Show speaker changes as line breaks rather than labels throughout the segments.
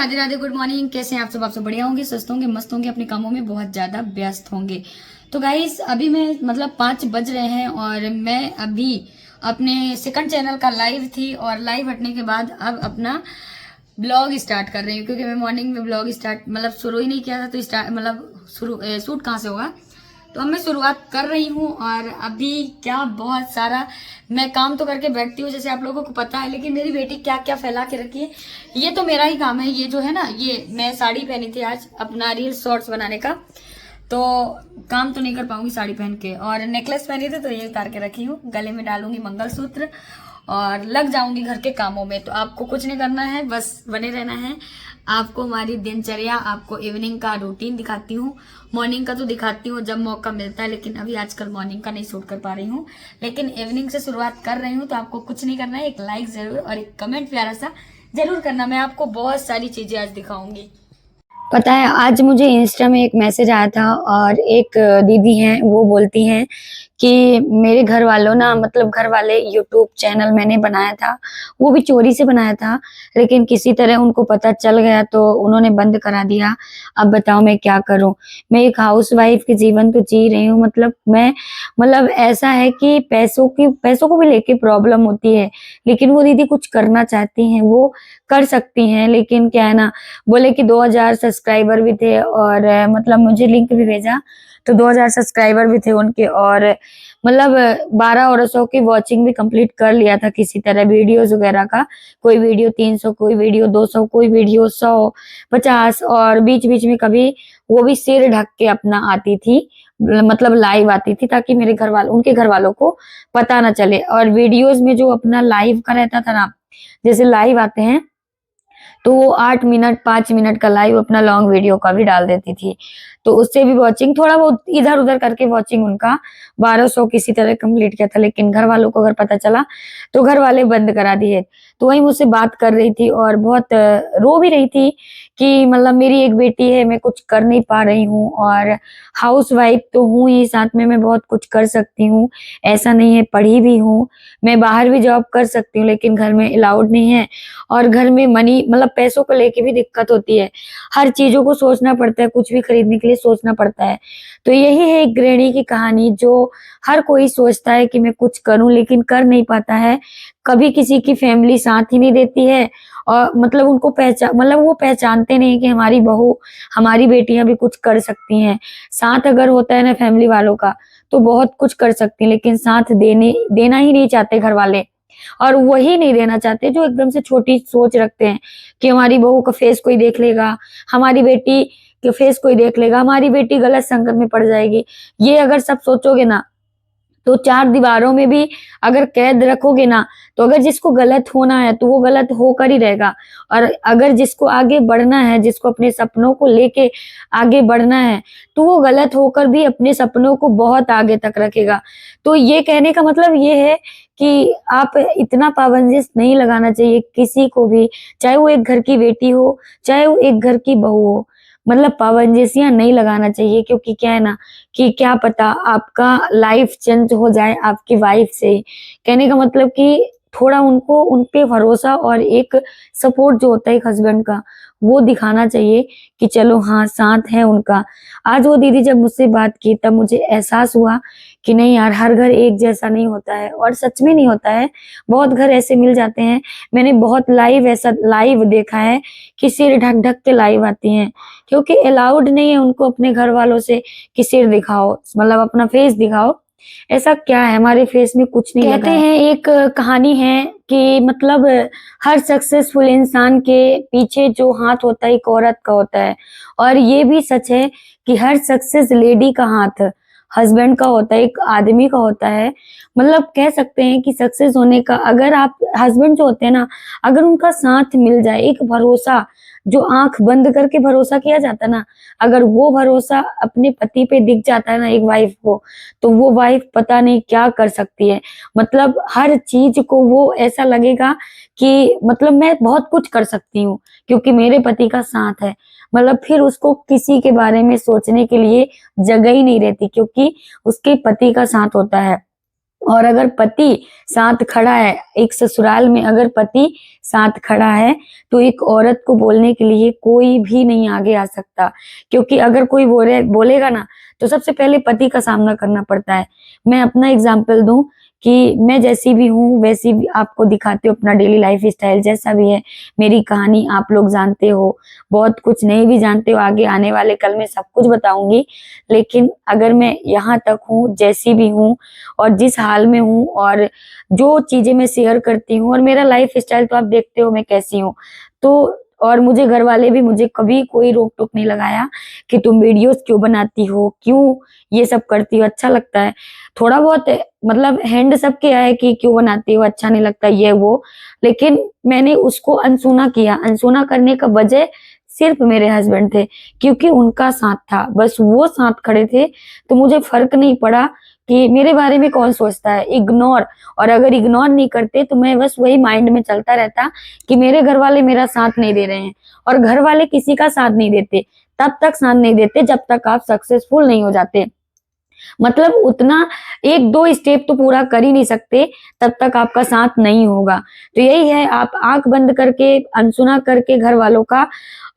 Radhe Radhe, good morning. कैसे हैं आप सब बढ़िया होंगे, स्वस्थ होंगे, मस्त होंगे, अपने कामों में बहुत ज्यादा व्यस्त होंगे। तो गाइस अभी मैं 5 बज रहे हैं और मैं अभी अपने सेकंड चैनल का लाइव थी और लाइव हटने के बाद अब अपना ब्लॉग स्टार्ट कर रही हूँ, क्योंकि मैं मॉर्निंग में ब्लॉग स्टार्ट शुरू ही नहीं किया था। तो स्टार्ट शुरू शूट कहाँ से होगा। तो अब मैं शुरुआत कर रही हूँ और अभी क्या बहुत सारा मैं काम तो करके बैठती हूँ, जैसे आप लोगों को पता है, लेकिन मेरी बेटी क्या क्या फैला के रखी है, ये तो मेरा ही काम है। ये जो है ना, ये मैं साड़ी पहनी थी आज अपना रील शॉर्ट्स बनाने का, तो काम तो नहीं कर पाऊंगी साड़ी पहन के। और नेकलेस पहनी थी तो ये उतार के रखी हूँ, गले में डालूंगी मंगलसूत्र और लग जाऊंगी घर के कामों में। तो आपको कुछ नहीं करना है, बस बने रहना है। आपको हमारी दिनचर्या, आपको इवनिंग का रूटीन दिखाती हूँ। मॉर्निंग का तो दिखाती हूँ जब मौका मिलता है, लेकिन अभी आजकल मॉर्निंग का नहीं शूट कर पा रही हूँ, लेकिन इवनिंग से शुरुआत कर रही हूँ। तो आपको कुछ नहीं करना है, एक लाइक जरूर और एक कमेंट प्यारा सा जरूर करना। मैं आपको बहुत सारी चीजें आज दिखाऊंगी। पता है, आज मुझे इंस्टा में एक मैसेज आया था और एक दीदी हैं, वो बोलती हैं कि मेरे घर वालों ना, घर वाले यूट्यूब चैनल मैंने बनाया था, वो भी चोरी से बनाया था, लेकिन किसी तरह उनको पता चल गया तो उन्होंने बंद करा दिया। अब बताओ मैं क्या करूं। मैं एक हाउस वाइफ के जीवन तो जी रही हूँ। मैं ऐसा है कि पैसों को भी लेके प्रॉब्लम होती है, लेकिन वो दीदी कुछ करना चाहती हैं, वो कर सकती हैं। लेकिन क्या है ना, बोले कि 2000 सब्सक्राइबर भी थे और मुझे लिंक भी भेजा, तो 2000 सब्सक्राइबर भी थे उनके और 1200 की वॉचिंग भी कंप्लीट कर लिया था किसी तरह वीडियोस वगैरह का। कोई वीडियो 300, कोई वीडियो 200, कोई वीडियो 100, 50, और बीच बीच में कभी वो भी सिर ढक के अपना आती थी, लाइव आती थी, ताकि उनके घर वालों को पता ना चले। और वीडियोस में जो अपना लाइव का रहता था ना, जैसे लाइव आते हैं तो वो 8 मिनट 5 मिनट का लाइव अपना लॉन्ग वीडियो का भी डाल देती थी, तो उससे भी वॉचिंग थोड़ा बहुत इधर उधर करके वॉचिंग उनका 1200 किसी तरह कंप्लीट किया था। लेकिन घर वालों को अगर पता चला तो घर वाले बंद करा दिए। तो वही मुझसे बात कर रही थी और बहुत रो भी रही थी कि मेरी एक बेटी है, मैं कुछ कर नहीं पा रही हूँ, और हाउस वाइफ तो हूँ ही, साथ में मैं बहुत कुछ कर सकती हूँ, ऐसा नहीं है, पढ़ी भी हूँ, मैं बाहर भी जॉब कर सकती हूँ, लेकिन घर में अलाउड नहीं है। और घर में मनी पैसों को लेके भी दिक्कत होती है, हर चीजों को सोचना पड़ता है, कुछ भी खरीदने के लिए सोचना पड़ता है। तो यही है एक गृहिणी की कहानी, जो हर कोई सोचता है कि मैं कुछ करूं, लेकिन कर नहीं पाता है। कभी किसी की फैमिली साथ ही नहीं देती है, और उनको वो पहचानते नहीं कि हमारी बहू, हमारी बेटियां भी कुछ कर सकती हैं। साथ अगर होता है ना फैमिली वालों का, तो बहुत कुछ कर सकती हैं, लेकिन साथ देना ही नहीं चाहते घर वाले। और वही नहीं देना चाहते जो एकदम से छोटी सोच रखते हैं कि हमारी बहू का फेस कोई देख लेगा, हमारी बेटी के फेस कोई देख लेगा, हमारी बेटी गलत संगत में पड़ जाएगी। ये अगर सब सोचोगे ना, तो 4 दीवारों में भी अगर कैद रखोगे ना, तो अगर जिसको गलत होना है तो वो गलत होकर ही रहेगा, और अगर जिसको आगे बढ़ना है, जिसको अपने सपनों को लेके आगे बढ़ना है, तो वो गलत होकर भी अपने सपनों को बहुत आगे तक रखेगा। तो ये कहने का मतलब ये है कि आप इतना पाबंदी नहीं लगाना चाहिए किसी को भी, चाहे वो एक घर की बेटी हो, चाहे वो एक घर की बहू हो। पाबंदियां नहीं लगाना चाहिए, क्योंकि क्या है ना, कि क्या पता आपका लाइफ चेंज हो जाए आपकी वाइफ से। कहने का मतलब कि थोड़ा उनको उन पे भरोसा और एक सपोर्ट जो होता है एक हस्बैंड का, वो दिखाना चाहिए कि चलो हाँ, साथ है उनका। आज वो दीदी जब मुझसे बात की, तब मुझे एहसास हुआ कि नहीं यार, हर घर एक जैसा नहीं होता है, और सच में नहीं होता है। बहुत घर ऐसे मिल जाते हैं, मैंने बहुत ऐसा लाइव देखा है कि सिर ढक ढक के लाइव आती हैं, क्योंकि अलाउड नहीं है उनको अपने घर वालों से कि सिर दिखाओ, अपना फेस दिखाओ। ऐसा क्या है, हमारे फेस में कुछ नहीं कहते हैं। एक कहानी है कि हर सक्सेसफुल इंसान के पीछे जो हाथ होता है एक औरत का होता है, और ये भी सच है कि हर सक्सेस लेडी का हाथ हस्बैंड का होता है, एक आदमी का होता है। कह सकते हैं कि सक्सेस होने का, अगर आप हस्बैंड जो होते हैं ना, अगर उनका साथ मिल जाए, एक भरोसा, जो आंख बंद करके भरोसा किया जाता है ना, अगर वो भरोसा अपने पति पे दिख जाता है ना एक वाइफ को, तो वो वाइफ पता नहीं क्या कर सकती है। हर चीज को वो ऐसा लगेगा कि मैं बहुत कुछ कर सकती हूँ, क्योंकि मेरे पति का साथ है। फिर उसको किसी के बारे में सोचने के लिए जगह ही नहीं रहती, क्योंकि उसके पति का साथ होता है। और अगर पति साथ खड़ा है, एक ससुराल में अगर पति साथ खड़ा है, तो एक औरत को बोलने के लिए कोई भी नहीं आगे आ सकता। क्योंकि अगर कोई बोलेगा ना, तो सबसे पहले पति का सामना करना पड़ता है। मैं अपना एग्जाम्पल दूं कि मैं जैसी भी हूँ वैसी भी आपको दिखाती हूँ, अपना डेली लाइफ स्टाइल जैसा भी है। मेरी कहानी आप लोग जानते हो, बहुत कुछ नहीं भी जानते हो, आगे आने वाले कल में सब कुछ बताऊंगी। लेकिन अगर मैं यहाँ तक हूँ, जैसी भी हूँ और जिस हाल में हूँ, और जो चीजें मैं शेयर करती हूँ, और मेरा लाइफ स्टाइल तो आप देखते हो मैं कैसी हूँ। तो और मुझे घर वाले भी, मुझे कभी कोई रोक टोक नहीं लगाया कि तुम वीडियोस क्यों बनाती हो, क्यों ये सब करती हो, अच्छा लगता है थोड़ा बहुत मतलब हैंड सब किया है कि क्यों बनाती हो, अच्छा नहीं लगता ये वो। लेकिन मैंने उसको अनसुना किया। अनसुना करने का वजह सिर्फ मेरे हस्बैंड थे, क्योंकि उनका साथ था, बस वो साथ खड़े थे। तो मुझे फर्क नहीं पड़ा कि मेरे बारे में कौन सोचता है, इग्नोर। और अगर इग्नोर नहीं करते तो मैं बस वही माइंड में चलता रहता कि मेरे घर वाले मेरा साथ नहीं दे रहे हैं। और घर वाले किसी का साथ नहीं देते, तब तक साथ नहीं देते जब तक आप सक्सेसफुल नहीं हो जाते। मतलब उतना एक दो स्टेप तो पूरा कर ही नहीं सकते, तब तक आपका साथ नहीं होगा। तो यही है, आप आंख बंद करके, अनसुना करके घर वालों का,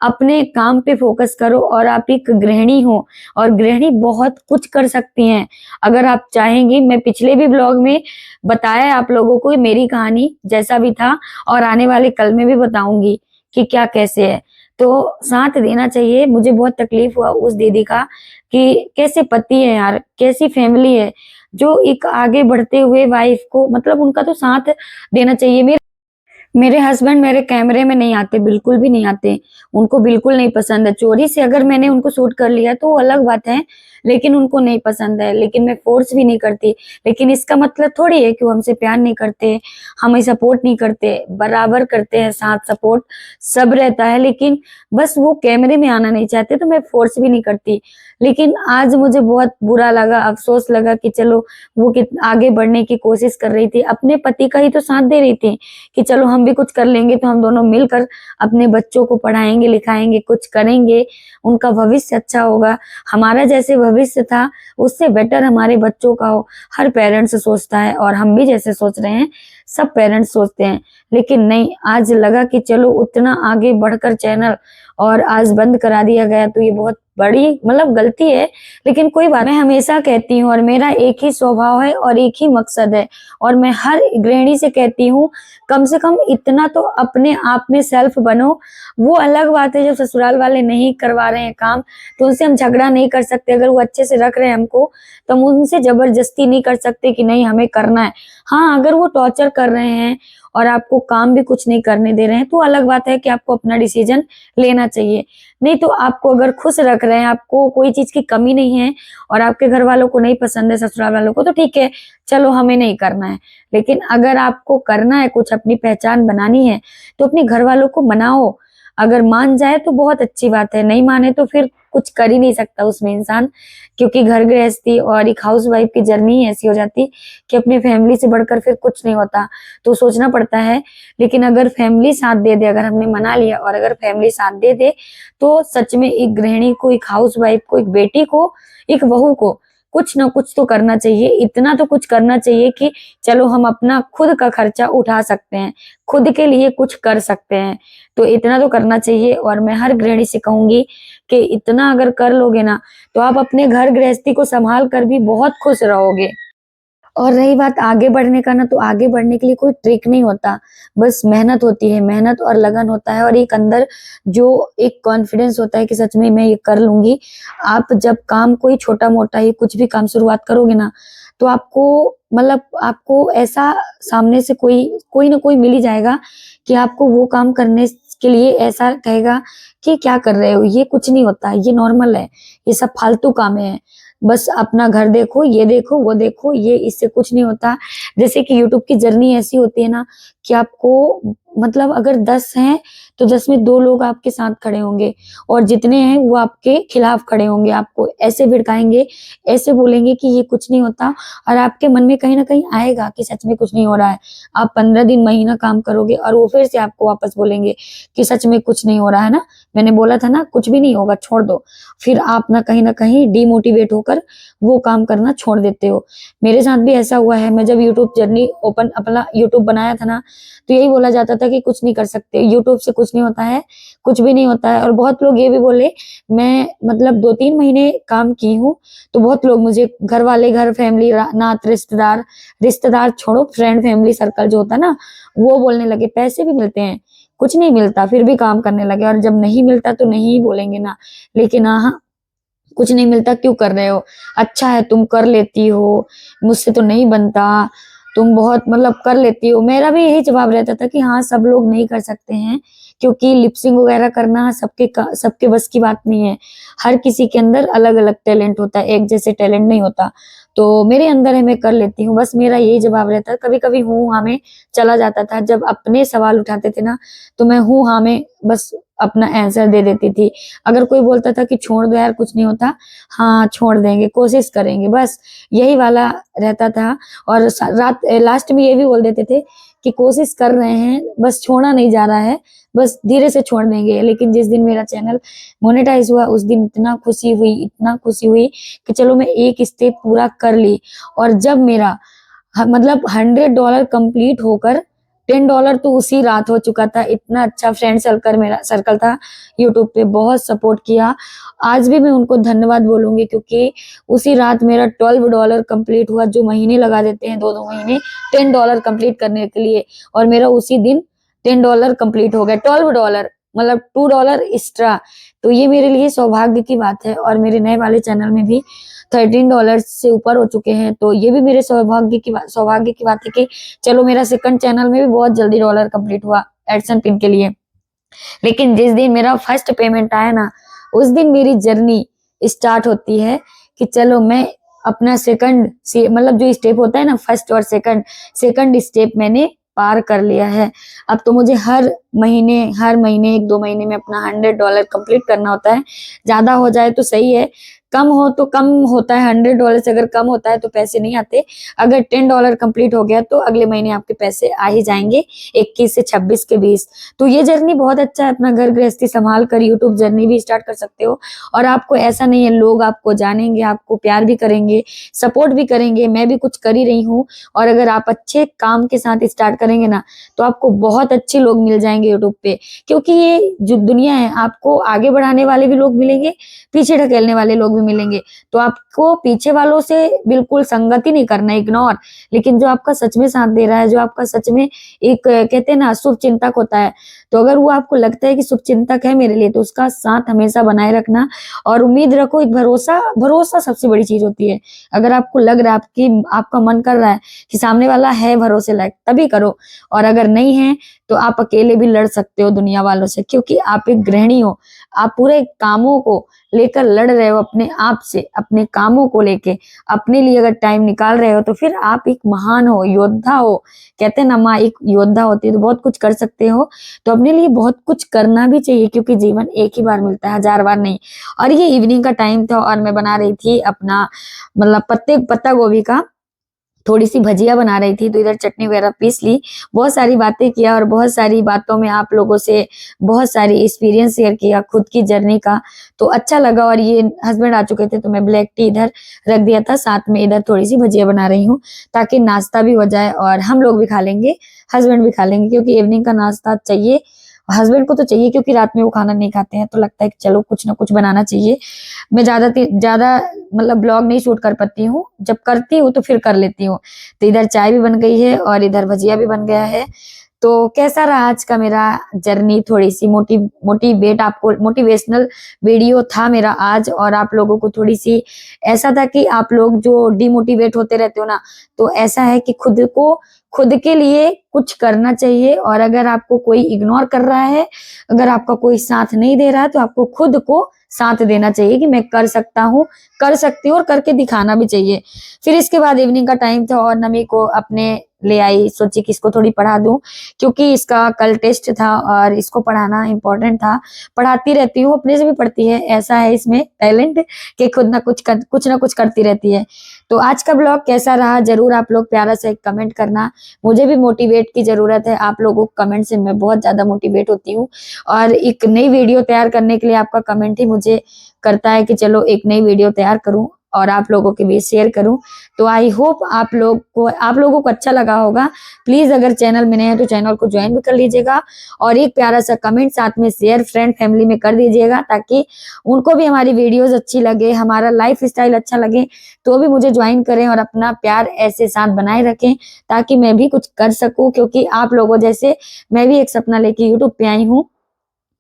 अपने काम पे फोकस करो। और आप एक गृहिणी हो, और गृहिणी बहुत कुछ कर सकती हैं अगर आप चाहेंगी। मैं पिछले भी ब्लॉग में बताया आप लोगों को मेरी कहानी जैसा भी था, और आने वाले कल में भी बताऊंगी कि क्या कैसे है। तो साथ देना चाहिए। मुझे बहुत तकलीफ हुआ उस दीदी का कि कैसे पति है यार, कैसी फैमिली है जो एक आगे बढ़ते हुए वाइफ को, मतलब उनका तो साथ देना चाहिए। मेरे हस्बैंड मेरे कैमरे में नहीं आते, बिल्कुल भी नहीं आते। उनको बिल्कुल नहीं पसंद है। चोरी से अगर मैंने उनको शूट कर लिया तो वो अलग बात है, लेकिन उनको नहीं पसंद है। लेकिन मैं फोर्स भी नहीं करती। लेकिन इसका मतलब थोड़ी है कि वो हमसे प्यार नहीं करते, हमें सपोर्ट नहीं करते, बराबर करते हैं, साथ सपोर्ट सब रहता है। लेकिन बस वो कैमरे में आना नहीं चाहते, तो मैं फोर्स भी नहीं करती। लेकिन आज मुझे बहुत बुरा लगा, अफसोस लगा कि चलो वो आगे बढ़ने की कोशिश कर रही थी, अपने पति का ही तो साथ दे रही थी कि चलो हम भी कुछ कर लेंगे, तो हम दोनों मिलकर अपने बच्चों को पढ़ाएंगे लिखाएंगे, कुछ करेंगे, उनका भविष्य अच्छा होगा। हमारा जैसे भविष्य था उससे बेटर हमारे बच्चों का हो। हर पेरेंट्स सोचता है, और हम भी जैसे सोच रहे हैं सब पेरेंट्स सोचते हैं। लेकिन नहीं, आज लगा कि चलो उतना आगे बढ़कर चैनल और आज बंद करा दिया गया, तो ये बहुत बड़ी मतलब गलती है। लेकिन कोई बात, मैं हमेशा कहती हूँ, और मेरा एक ही स्वभाव है और एक ही मकसद है, और मैं हर गृहिणी से कहती हूँ कम से कम इतना तो अपने आप में सेल्फ बनो। वो अलग बात है जब ससुराल वाले नहीं करवा रहे हैं काम, तो उनसे हम झगड़ा नहीं कर सकते। अगर वो अच्छे से रख रहे हैं हमको, तो हम उनसे जबरदस्ती नहीं कर सकते कि नहीं हमें करना है। हाँ, अगर वो टॉर्चर कर रहे हैं और आपको काम भी कुछ नहीं करने दे रहे हैं, तो अलग बात है कि आपको अपना डिसीजन लेना चाहिए। नहीं तो आपको अगर खुश रख रहे हैं, आपको कोई चीज की कमी नहीं है, और आपके घर वालों को नहीं पसंद है, ससुराल वालों को, तो ठीक है, चलो हमें नहीं करना है। लेकिन अगर आपको करना है, कुछ अपनी पहचान बनानी है, तो अपने घर वालों को मनाओ। अगर मान जाए तो बहुत अच्छी बात है, नहीं माने तो फिर कुछ कर ही नहीं सकता उसमें इंसान। क्योंकि घर गृहस्थी और एक हाउस वाइफ की जर्नी ऐसी हो जाती कि अपनी फैमिली से बढ़कर फिर कुछ नहीं होता, तो सोचना पड़ता है। लेकिन अगर फैमिली साथ दे दे, अगर हमने मना लिया और अगर फैमिली साथ दे दे, तो सच में एक गृहिणी को, एक हाउस वाइफ को, एक बेटी को, एक बहू को कुछ ना कुछ तो करना चाहिए। इतना तो कुछ करना चाहिए कि चलो हम अपना खुद का खर्चा उठा सकते हैं, खुद के लिए कुछ कर सकते हैं। तो इतना तो करना चाहिए। और मैं हर गृहिणी से कहूंगी कि इतना अगर कर लोगे ना, तो आप अपने घर गृहस्थी को संभाल कर भी बहुत खुश रहोगे। और रही बात आगे बढ़ने का ना, तो आगे बढ़ने के लिए कोई ट्रिक नहीं होता, बस मेहनत होती है, मेहनत और लगन होता है, और एक अंदर जो एक कॉन्फिडेंस होता है कि सच में मैं ये कर लूंगी। आप जब काम कोई छोटा मोटा ही कुछ भी काम शुरुआत करोगे ना, तो आपको मतलब आपको ऐसा सामने से कोई कोई ना कोई मिल ही जाएगा कि आपको वो काम करने के लिए ऐसा कहेगा कि क्या कर रहे हो, ये कुछ नहीं होता, ये नॉर्मल है, ये सब फालतू काम है, बस अपना घर देखो, ये देखो, वो देखो, ये इससे कुछ नहीं होता। जैसे कि यूट्यूब की जर्नी ऐसी होती है ना कि आपको मतलब अगर 10 हैं तो 10 में 2 लोग आपके साथ खड़े होंगे और जितने हैं वो आपके खिलाफ खड़े होंगे, आपको ऐसे भड़काएँगे, ऐसे बोलेंगे कि ये कुछ नहीं होता और आपके मन में कहीं न कहीं आएगा कि सच में कुछ नहीं हो रहा है। आप 15 दिन, महीना काम करोगे और वो फिर से आपको वापस बोलेंगे कि सच में कुछ नहीं हो रहा है ना, मैंने बोला था ना कुछ भी नहीं होगा, छोड़ दो। फिर आप ना कहीं न कहीं डिमोटिवेट होकर वो काम करना छोड़ देते हो। मेरे साथ भी ऐसा हुआ है, मैं जब यूट्यूब जर्नी ओपन अपना यूट्यूब बनाया था ना, तो यही बोला जाता था कि कुछ नहीं कर सकते, यूट्यूब से कुछ नहीं होता है, कुछ भी नहीं होता है और बहुत लोग ये भी बोले, मैं मतलब 2-3 महीने काम की हूँ, तो बहुत लोग मुझे घर वाले, घर फैमिली, नात रिश्तेदार, रिश्तेदार छोड़ो फ्रेंड फैमिली सर्कल जो होता है ना, वो बोलने लगे पैसे भी मिलते हैं, कुछ नहीं मिलता, फिर भी काम करने लगे और जब नहीं मिलता तो नहीं ही बोलेंगे ना, लेकिन हाँ, कुछ नहीं मिलता क्यों कर रहे हो? अच्छा है तुम कर लेती हो, मुझसे तो नहीं बनता, तुम बहुत मतलब कर लेती हो। मेरा भी यही जवाब रहता था कि हाँ, सब लोग नहीं कर सकते हैं क्योंकि लिप सिंक वगैरह करना सबके बस की बात नहीं है। हर किसी के अंदर अलग-अलग टैलेंट होता है, एक जैसे टैलेंट नहीं होता। तो मेरे अंदर है, मैं कर लेती हूँ, बस मेरा यही जवाब रहता है। कभी-कभी हूँ-हाँ में चला जाता था। जब अपने सवाल उठाते थे ना, तो मैं हूँ-हाँ में बस अपना आंसर दे देती थी। अगर कोई बोलता था कि छोड़ दो यार कुछ नहीं होता, हाँ, छोड़ देंगे, कोशिश करेंगे, बस यही वाला रहता था और लास्ट में ये भी बोल देते थे कि कोशिश कर रहे हैं, बस छोड़ा नहीं जा रहा है, बस धीरे से छोड़ देंगे। लेकिन जिस दिन मेरा चैनल मोनेटाइज़ हुआ, उस दिन इतना खुशी हुई कि चलो मैं एक स्टेप पूरा कर ली और जब मेरा मतलब $100 कंप्लीट होकर $10 तो उसी रात हो चुका था। इतना अच्छा फ्रेंड सर्कल था यूट्यूब पे, बहुत सपोर्ट किया। आज भी मैं उनको धन्यवाद बोलूँगी क्योंकि उसी रात मेरा $12 कंप्लीट हुआ, जो महीने लगा देते हैं 2-2 महीने $10 कंप्लीट करने के लिए और मेरा उसी दिन $10 कंप्लीट हो गया। $12 मतलब $2 एक्स्ट्रा। तो ये मेरे लिए सौभाग्य की बात है और मेरे नए वाले चैनल में भी $13 से ऊपर हो चुके हैं। तो ये भी मेरे सौभाग्य की बात है कि चलो मेरा सेकंड चैनल में भी बहुत जल्दी डॉलर कंप्लीट हुआ एड्स एंड पिन के लिए। लेकिन जिस दिन मेरा फर्स्ट पेमेंट आया ना, उस दिन मेरी जर्नी स्टार्ट होती है कि चलो मैं अपना सेकंड से मतलब जो स्टेप होता है ना फर्स्ट और सेकंड स्टेप मैंने पार कर लिया है। अब तो मुझे हर महीने 1-2 महीने में अपना $100 कंप्लीट करना होता है। ज़्यादा हो जाए तो सही है, कम हो तो कम होता है। $100 से अगर कम होता है तो पैसे नहीं आते। अगर $10 कंप्लीट हो गया तो अगले महीने आपके पैसे आ ही जाएँगे 21 से 26 के बीच। तो ये जर्नी बहुत अच्छा है, अपना घर गृहस्थी संभाल कर यूट्यूब जर्नी भी स्टार्ट कर सकते हो और आपको ऐसा नहीं है, लोग आपको जानेंगे, आपको प्यार भी करेंगे, सपोर्ट भी करेंगे। मैं भी कुछ कर ही रही हूँ और अगर आप अच्छे काम के साथ स्टार्ट करेंगे ना, तो आपको बहुत अच्छे लोग मिल जाएँगे यूट्यूब पे क्योंकि ये जो दुनिया है, आपको आगे बढ़ाने वाले भी लोग मिलेंगे, पीछे ढकेलने वाले लोग भी मिलेंगे। तो आपको पीछे वालों से बिल्कुल संगति नहीं करना, इग्नोर। लेकिन जो आपका सच में साथ दे रहा है, जो आपका सच में एक कहते हैं ना शुभचिंतक होता है, तो अगर वो आपको लगता है कि शुभचिंतक है मेरे लिए, तो उसका साथ हमेशा बनाए रखना और उम्मीद रखो। एक भरोसा सबसे बड़ी चीज़ होती है। अगर आपको लग रहा है आपका मन कर रहा है कि सामने वाला है भरोसे लायक, तभी करो और अगर नहीं है, तो आप अकेले भी लड़ सकते हो दुनिया वालों से क्योंकि आप एक गृहिणी हो। आप पूरे कामों को लेकर लड़ रहे हो अपने आप से, अपने कामों को लेके, अपने लिए अगर टाइम निकाल रहे हो तो फिर आप एक महान हो, योद्धा हो। कहते हैं ना माँ एक योद्धा होती है तो बहुत कुछ कर सकते हो, तो अपने लिए बहुत कुछ करना भी चाहिए क्योंकि जीवन एक ही बार मिलता है, 1000 बार नहीं। और ये इवनिंग का टाइम था और मैं बना रही थी अपना मतलब पत्ता गोभी का थोड़ी-सी भजिया बना रही थी, तो इधर चटनी वगैरह पीस ली। बहुत सारी बातें किया और बहुत सारी बातों में आप लोगों से बहुत सारी एक्सपीरियंस शेयर किया खुद की जर्नी का, तो अच्छा लगा और ये हस्बैंड आ चुके थे, तो मैं ब्लैक टी इधर रख दिया था, साथ में इधर थोड़ी-सी भजिया बना रही हूँ, ताकि नाश्ता भी हो जाए और हम लोग भी खा लेंगे, हस्बैंड भी खा लेंगे क्योंकि इवनिंग का नाश्ता चाहिए। हस्बैंड को तो चाहिए क्योंकि रात में वो खाना नहीं खाते हैं, तो लगता है कि चलो कुछ ना कुछ बनाना चाहिए। मैं ज़्यादा मतलब ब्लॉग नहीं शूट कर पाती हूँ, जब करती हूँ तो फिर कर लेती हूँ। तो इधर चाय भी बन गई है और इधर भजिया भी बन गया है। तो कैसा रहा आज का मेरा जर्नी, थोड़ी-सी मोटिवेशनल वीडियो था मेरा आज और आप लोगों को थोड़ी-सी ऐसा था कि आप लोग जो डिमोटिवेट होते रहते हो ना, तो ऐसा है कि खुद के लिए कुछ करना चाहिए। और अगर आपको कोई इग्नोर कर रहा है, अगर आपका कोई साथ नहीं दे रहा है, तो आपको खुद को साथ देना चाहिए कि मैं कर सकता हूँ, कर सकती हूँ, और करके दिखाना भी चाहिए। फिर इसके बाद इवनिंग का टाइम था और नमी को अपने ले आई, सोची कि इसको थोड़ी पढ़ा दूं, क्योंकि इसका कल टेस्ट था और इसको पढ़ाना इंपॉर्टेंट था। पढ़ाती रहती हूँ, अपने से भी पढ़ती है, ऐसा है इसमें टैलेंट कि खुद ना कुछ ना कुछ करती रहती है। तो आज का ब्लॉग कैसा रहा जरूर आप लोग प्यारा सा एक कमेंट करना। मुझे भी मोटिवेट की जरूरत है, आप लोगों को कमेंट से मैं बहुत ज्यादा मोटिवेट होती हूँ, और एक नई वीडियो तैयार करने के लिए आपका कमेंट ही मुझे करता है कि चलो एक नई वीडियो तैयार करूं और आप लोगों के बीच शेयर करूं। तो आई होप आप लोगों को अच्छा लगा होगा। प्लीज अगर चैनल में नए हैं तो चैनल को ज्वाइन भी कर लीजिएगा, और एक प्यारा सा कमेंट साथ में शेयर फ्रेंड फैमिली में कर दीजिएगा, ताकि उनको भी हमारी वीडियोस अच्छी लगे, हमारा लाइफ स्टाइल अच्छा लगे, तो भी मुझे ज्वाइन करें और अपना प्यार ऐसे साथ बनाए रखें, ताकि मैं भी कुछ कर सकूं। क्योंकि आप लोगों जैसे मैं भी एक सपना लेके यूट्यूब पे आई हूँ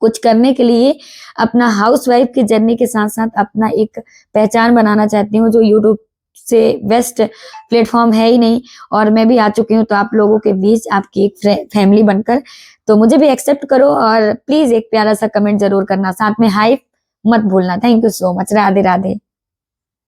कुछ करने के लिए, अपना हाउसवाइफ की जर्नी के साथ साथ अपना एक पहचान बनाना चाहती हूँ, जो यूट्यूब से बेस्ट प्लेटफॉर्म है ही नहीं, और मैं भी आ चुकी हूँ तो आप लोगों के बीच आपकी एक फैमिली बनकर। तो मुझे भी एक्सेप्ट करो, और प्लीज एक प्यारा सा कमेंट जरूर करना, साथ में हाई मत भूलना। Thank you so much. Radhe Radhe.